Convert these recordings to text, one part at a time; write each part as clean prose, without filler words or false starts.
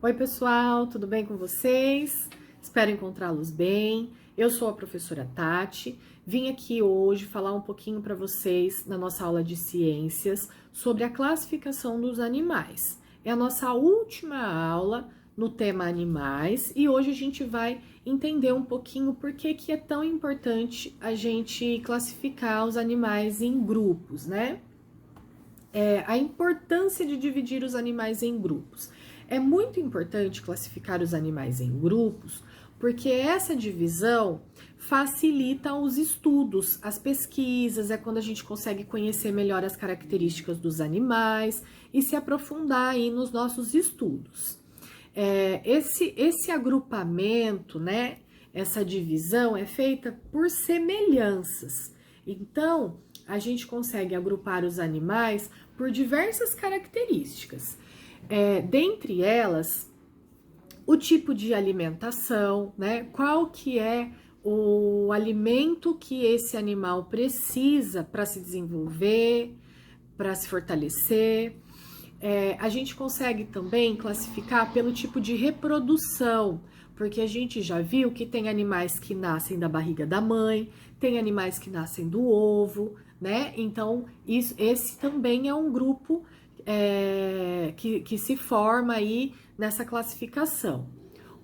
Oi, pessoal, tudo bem com vocês? Espero encontrá-los bem. Eu sou a professora Tati. Vim aqui hoje falar um pouquinho para vocês na nossa aula de ciências sobre a classificação dos animais. É a nossa última aula no tema animais e hoje a gente vai entender um pouquinho por que é tão importante a gente classificar os animais em grupos, né? A importância de dividir os animais em grupos. É muito importante classificar os animais em grupos, porque essa divisão facilita os estudos, as pesquisas, é quando a gente consegue conhecer melhor as características dos animais e se aprofundar aí nos nossos estudos. Esse agrupamento, né, essa divisão é feita por semelhanças. Então, a gente consegue agrupar os animais por diversas características. Dentre elas, o tipo de alimentação, né? Qual que é o alimento que esse animal precisa para se desenvolver, para se fortalecer. A gente consegue também classificar pelo tipo de reprodução, porque a gente já viu que tem animais que nascem da barriga da mãe, tem animais que nascem do ovo, né? Então, esse também é um grupo que se forma aí nessa classificação.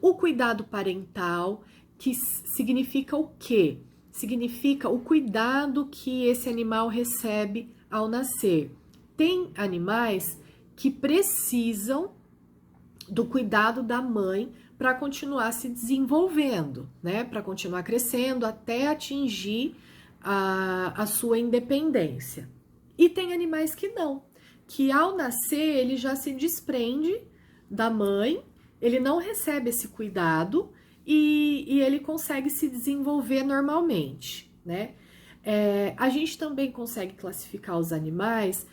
O cuidado parental, que significa o quê? Significa o cuidado que esse animal recebe ao nascer. Tem animais que precisam do cuidado da mãe para continuar se desenvolvendo, né? Para continuar crescendo até atingir a sua independência. E tem animais que não, que ao nascer ele já se desprende da mãe, ele não recebe esse cuidado e ele consegue se desenvolver normalmente, né? A gente também consegue classificar os animais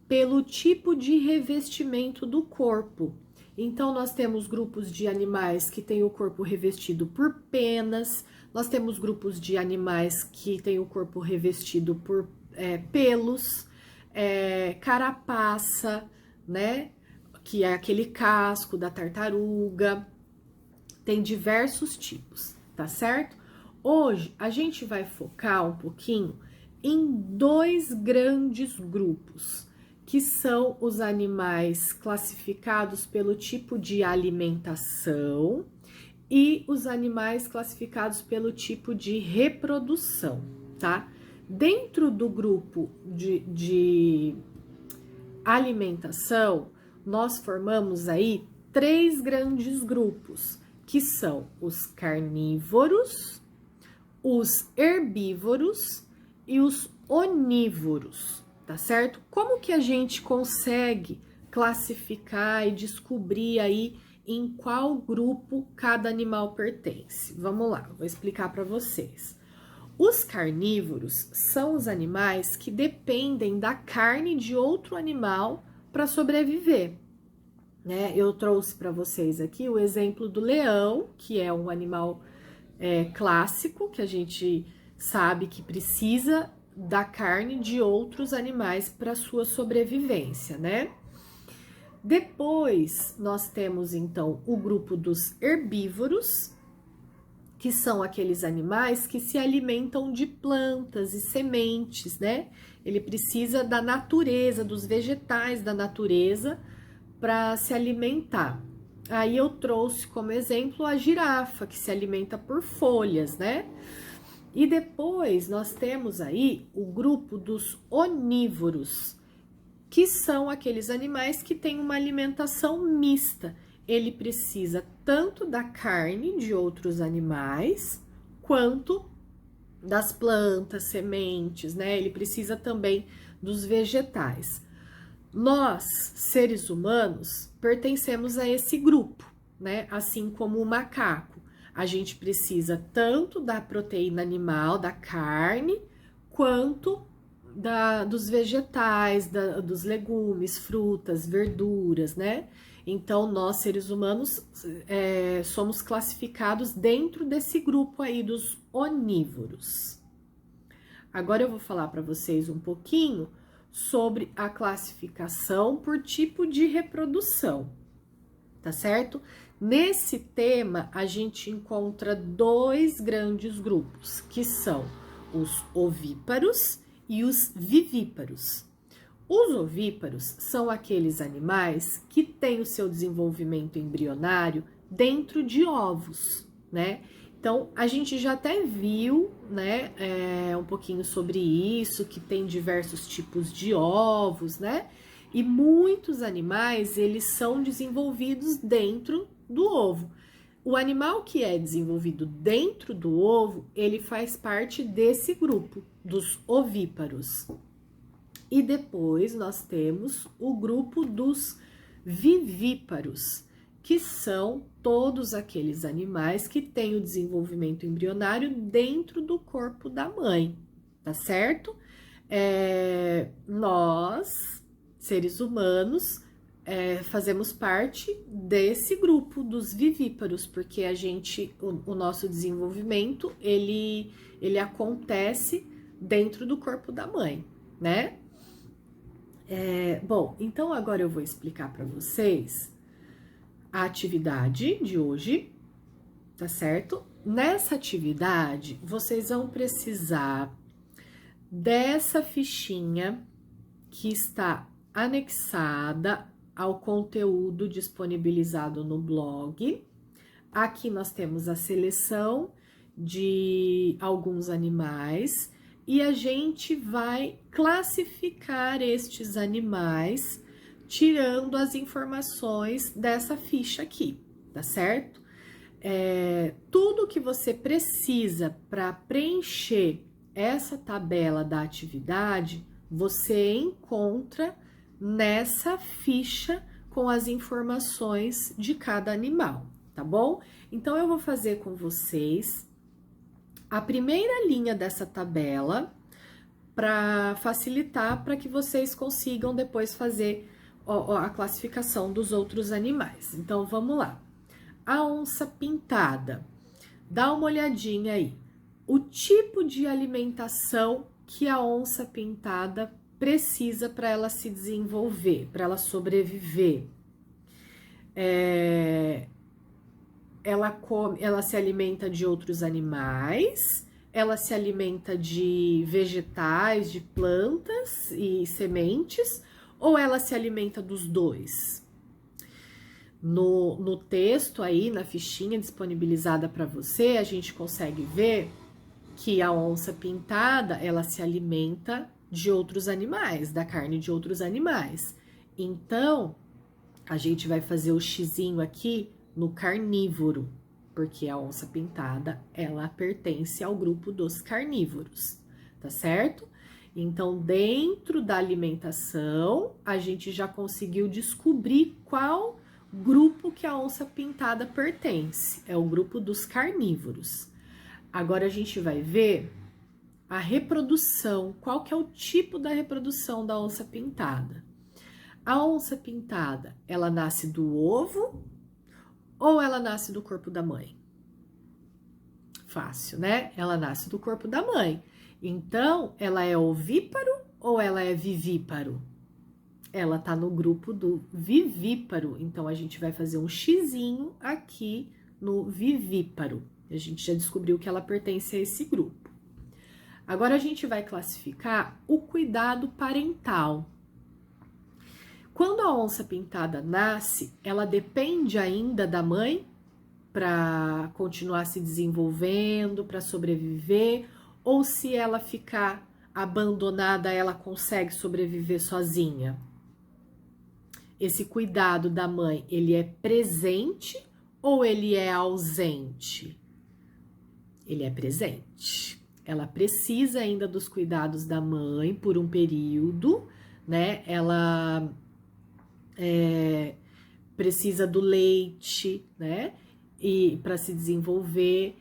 pelo tipo de revestimento do corpo. Então, nós temos grupos de animais que têm o corpo revestido por penas, nós temos grupos de animais que têm o corpo revestido por pelos, carapaça, né? Que é aquele casco da tartaruga. Tem diversos tipos, tá certo? Hoje, a gente vai focar um pouquinho em dois grandes grupos, que são os animais classificados pelo tipo de alimentação e os animais classificados pelo tipo de reprodução, tá? Dentro do grupo de alimentação, nós formamos aí três grandes grupos, que são os carnívoros, os herbívoros e os onívoros. Tá certo? Como que a gente consegue classificar e descobrir aí em qual grupo cada animal pertence? Vamos lá, vou explicar para vocês. Os carnívoros são os animais que dependem da carne de outro animal para sobreviver, né? Eu trouxe para vocês aqui o exemplo do leão, que é um animal clássico, que a gente sabe que precisa da carne de outros animais para sua sobrevivência, né? Depois, nós temos, então, o grupo dos herbívoros, que são aqueles animais que se alimentam de plantas e sementes, né? Ele precisa da natureza, dos vegetais da natureza para se alimentar. Aí eu trouxe como exemplo a girafa, que se alimenta por folhas, né? E depois nós temos aí o grupo dos onívoros, que são aqueles animais que têm uma alimentação mista. Ele precisa tanto da carne de outros animais, quanto das plantas, sementes, né? Ele precisa também dos vegetais. Nós, seres humanos, pertencemos a esse grupo, né? Assim como o macaco. A gente precisa tanto da proteína animal, da carne, quanto dos vegetais, dos legumes, frutas, verduras, né? Então, nós, seres humanos, somos classificados dentro desse grupo aí dos onívoros. Agora eu vou falar para vocês um pouquinho sobre a classificação por tipo de reprodução. tá certo? Nesse tema, a gente encontra dois grandes grupos, que são os ovíparos e os vivíparos. Os ovíparos são aqueles animais que têm o seu desenvolvimento embrionário dentro de ovos, né? Então, a gente já até viu, né, um pouquinho sobre isso, que tem diversos tipos de ovos, né? E muitos animais, eles são desenvolvidos dentro do ovo. O animal que é desenvolvido dentro do ovo, ele faz parte desse grupo, dos ovíparos. E depois nós temos o grupo dos vivíparos, que são todos aqueles animais que têm o desenvolvimento embrionário dentro do corpo da mãe, tá certo? Nós, seres humanos, fazemos parte desse grupo dos vivíparos, porque o nosso desenvolvimento, ele acontece dentro do corpo da mãe, né? Bom, então agora eu vou explicar para vocês a atividade de hoje, tá certo? Nessa atividade, vocês vão precisar dessa fichinha que está anexada ao conteúdo disponibilizado no blog. Aqui nós temos a seleção de alguns animais e a gente vai classificar estes animais tirando as informações dessa ficha aqui, tá certo? Tudo que você precisa para preencher essa tabela da atividade, você encontra nessa ficha com as informações de cada animal, tá bom? Então, eu vou fazer com vocês a primeira linha dessa tabela para facilitar, para que vocês consigam depois fazer a classificação dos outros animais. Então, vamos lá. A onça pintada. Dá uma olhadinha aí. O tipo de alimentação que a onça pintada precisa para ela se desenvolver, para ela sobreviver. Ela se alimenta de outros animais, ela se alimenta de vegetais, de plantas e sementes, ou ela se alimenta dos dois? No texto aí, na fichinha disponibilizada para você, a gente consegue ver que a onça pintada, ela se alimenta de outros animais, da carne de outros animais. Então, a gente vai fazer o xizinho aqui no carnívoro, porque a onça pintada, ela pertence ao grupo dos carnívoros, tá certo? Então, dentro da alimentação, a gente já conseguiu descobrir qual grupo que a onça pintada pertence. É o grupo dos carnívoros. Agora, a gente vai ver a reprodução. Qual que é o tipo da reprodução da onça pintada? A onça pintada, ela nasce do ovo ou ela nasce do corpo da mãe? Fácil, né? Ela nasce do corpo da mãe. Então, ela é ovíparo ou ela é vivíparo? Ela tá no grupo do vivíparo. Então, a gente vai fazer um xizinho aqui no vivíparo. A gente já descobriu que ela pertence a esse grupo. Agora, a gente vai classificar o cuidado parental. Quando a onça pintada nasce, ela depende ainda da mãe para continuar se desenvolvendo, para sobreviver, ou se ela ficar abandonada, ela consegue sobreviver sozinha? Esse cuidado da mãe, ele é presente ou ele é ausente? Ele é presente. Ela precisa ainda dos cuidados da mãe por um período, né? Ela precisa do leite, né? E para se desenvolver.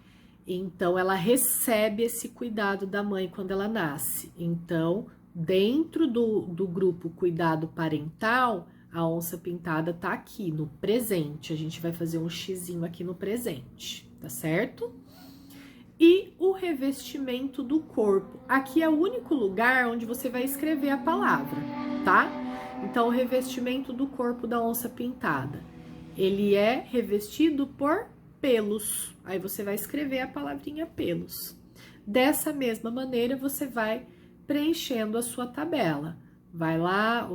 Então, ela recebe esse cuidado da mãe quando ela nasce. Então, dentro do grupo cuidado parental, a onça pintada tá aqui no presente. A gente vai fazer um xizinho aqui no presente, tá certo? E o revestimento do corpo. Aqui é o único lugar onde você vai escrever a palavra, tá? Então, o revestimento do corpo da onça pintada. Ele é revestido por pelos. Aí você vai escrever a palavrinha pelos. Dessa mesma maneira, você vai preenchendo a sua tabela. Vai lá,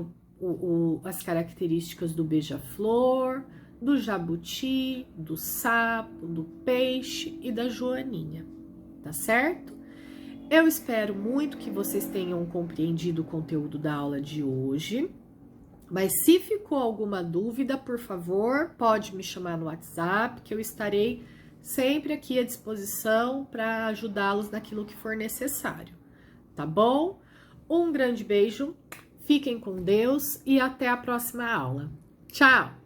as características do beija-flor, do jabuti, do sapo, do peixe e da joaninha, tá certo? Eu espero muito que vocês tenham compreendido o conteúdo da aula de hoje. Mas se ficou alguma dúvida, por favor, pode me chamar no WhatsApp, que eu estarei sempre aqui à disposição para ajudá-los naquilo que for necessário, tá bom? Um grande beijo, fiquem com Deus e até a próxima aula. Tchau!